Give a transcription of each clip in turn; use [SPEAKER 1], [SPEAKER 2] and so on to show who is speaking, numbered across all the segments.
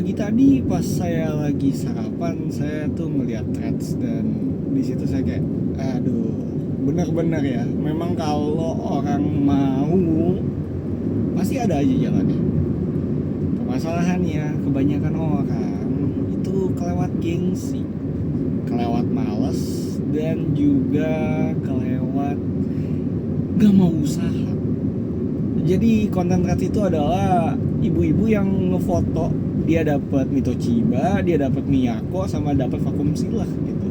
[SPEAKER 1] Pagi tadi pas saya lagi sarapan, saya tuh melihat threads dan di situ saya kayak, aduh, benar-benar ya. Memang kalau orang mau, pasti ada aja jalannya. Permasalahannya, kebanyakan orang itu kelewat gengsi, kelewat males, dan juga kelewat gak mau usaha. Jadi konten threads itu adalah ibu-ibu yang ngefoto dia dapat Mitochiba, dia dapat Miyako, sama dapat vakum silah gitu.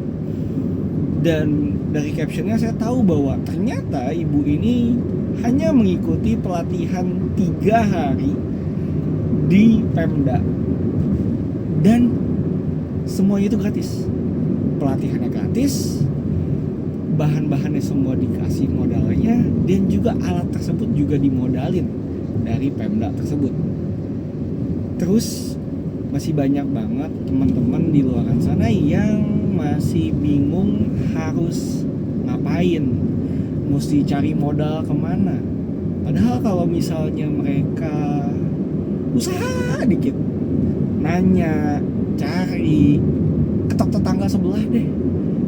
[SPEAKER 1] Dan dari captionnya saya tahu bahwa ternyata ibu ini hanya mengikuti pelatihan 3 hari di Pemda dan semuanya itu gratis. Pelatihannya gratis, bahan-bahannya semua dikasih modalnya, dan juga alat tersebut juga dimodalin dari Pemda tersebut. Terus masih banyak banget teman-teman di luar sana yang masih bingung harus ngapain, mesti cari modal kemana. Padahal kalau misalnya mereka usaha dikit, nanya, cari, ketok tetangga sebelah deh,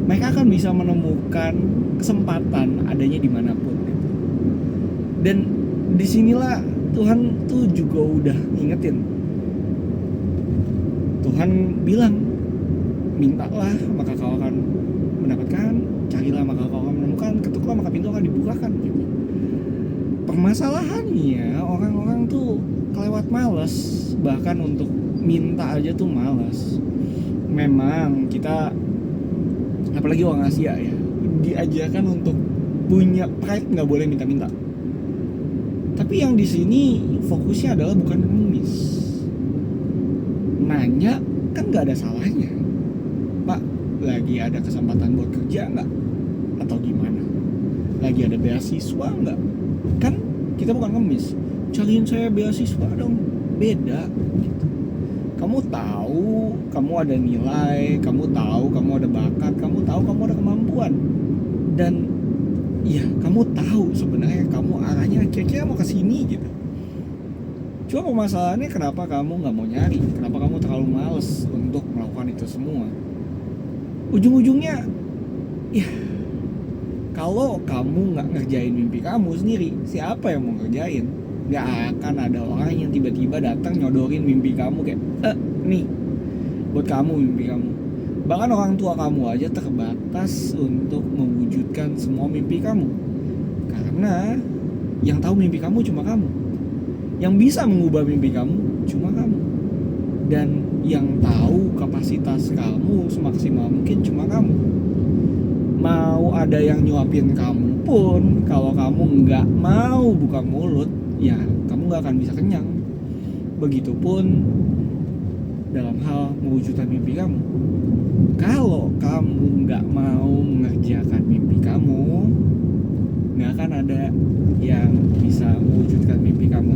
[SPEAKER 1] mereka akan bisa menemukan kesempatan adanya dimanapun. Dan disinilah Tuhan tuh juga udah ngingetin. Tuhan bilang, mintalah maka kau akan mendapatkan, carilah maka kau akan menemukan, ketuklah maka pintu akan dibukakan gitu. Permasalahannya orang-orang tuh kelewat malas, bahkan untuk minta aja tuh malas. Memang kita, apalagi orang Asia ya, diajarkan untuk punya pride, nggak boleh minta-minta. Tapi yang di sini fokusnya adalah bukan ngemis. Nanya kan nggak ada salahnya. Pak, lagi ada kesempatan buat kerja nggak? Atau gimana? Lagi ada beasiswa nggak? Kan kita bukan ngemis. Cariin saya beasiswa dong. Beda gitu. Kamu tahu kamu ada nilai, kamu tahu kamu ada bakat, kamu tahu kamu ada kemampuan, dan ya kamu tahu sebenarnya kamu arahnya kira-kira mau ke sini gitu. Cuma permasalahannya kenapa kamu nggak mau nyari, kenapa kamu terlalu males untuk melakukan itu semua. Ujung-ujungnya ya, kalau kamu nggak ngerjain mimpi kamu sendiri, siapa yang mau ngerjain? Nggak akan ada orang yang tiba-tiba datang nyodorin mimpi kamu kayak, nih buat kamu mimpi kamu. Bahkan orang tua kamu aja terbatas untuk mewujudkan semua mimpi kamu, karena yang tahu mimpi kamu cuma kamu, yang bisa mengubah mimpi kamu cuma kamu, dan yang tahu kapasitas kamu semaksimal mungkin cuma kamu. Mau ada yang nyuapin kamu pun, kalau kamu nggak mau buka mulut, ya kamu nggak akan bisa kenyang. Begitupun dalam hal mewujudkan mimpi kamu. Kalau kamu nggak mau mengerjakan mimpi kamu, nggak akan ada yang bisa mewujudkan mimpi kamu.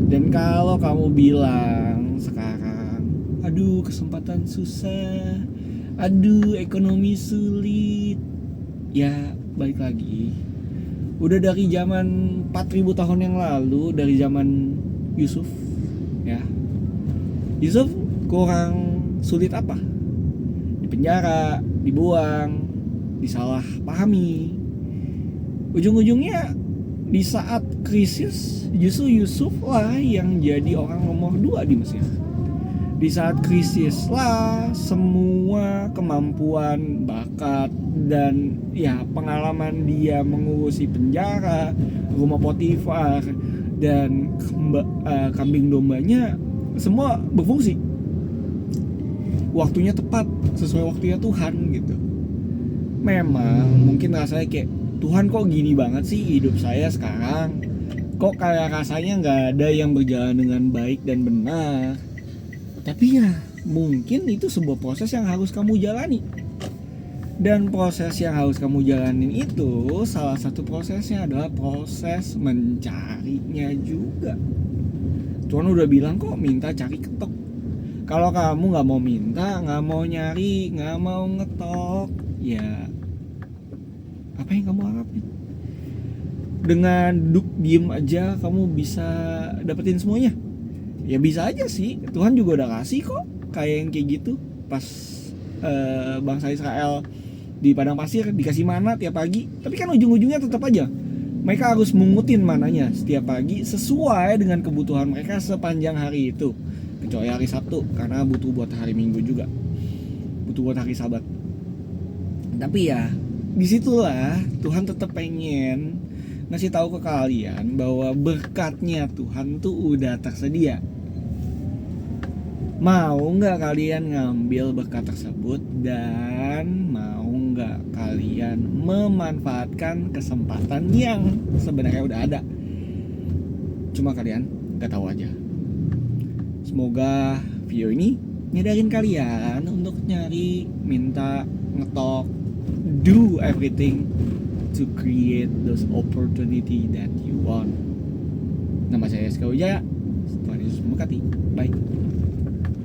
[SPEAKER 1] Dan kalau kamu bilang sekarang, aduh kesempatan susah, aduh ekonomi sulit, ya balik lagi, udah dari zaman 4000 tahun yang lalu, dari zaman Yusuf ya, Yusuf kurang sulit apa? Dipenjara, dibuang, disalah pahami. Ujung-ujungnya di saat krisis, justru Yusuf lah yang jadi orang nomor 2 di Mesir. Di saat krisis lah semua kemampuan, bakat, dan ya pengalaman dia mengurusi penjara, rumah Potifar, dan kambing dombanya semua berfungsi. Waktunya tepat, sesuai waktunya Tuhan gitu. Memang mungkin rasanya kayak, Tuhan kok gini banget sih hidup saya sekarang, kok kayak rasanya gak ada yang berjalan dengan baik dan benar. Tapi ya mungkin itu sebuah proses yang harus kamu jalani. Dan proses yang harus kamu jalanin itu, salah satu prosesnya adalah proses mencarinya juga. Tuhan udah bilang kok, minta, cari, ketok. Kalau kamu gak mau minta, gak mau nyari, gak mau ngetok, ya apa yang kamu harapin? Dengan duduk diem aja kamu bisa dapetin semuanya? Ya bisa aja sih, Tuhan juga udah kasih kok kayak yang kayak gitu. Pas bangsa Israel di padang pasir dikasih mana tiap pagi, tapi kan ujung-ujungnya tetap aja mereka harus mengutin mananya setiap pagi sesuai dengan kebutuhan mereka sepanjang hari itu, kecuali hari Sabtu karena butuh buat hari Minggu juga, butuh buat hari Sabat. Tapi ya disitulah Tuhan tetap pengen ngasih tahu ke kalian bahwa berkatnya Tuhan tuh udah tersedia. Mau nggak kalian ngambil berkat tersebut, dan mau nggak kalian memanfaatkan kesempatan yang sebenarnya udah ada, cuma kalian nggak tahu aja. Semoga video ini nyadarin kalian untuk nyari, minta, ngetok, do everything to create those opportunity that you want. Nama saya SK Wijaya. Tuhan Yesus memberkati. Bye.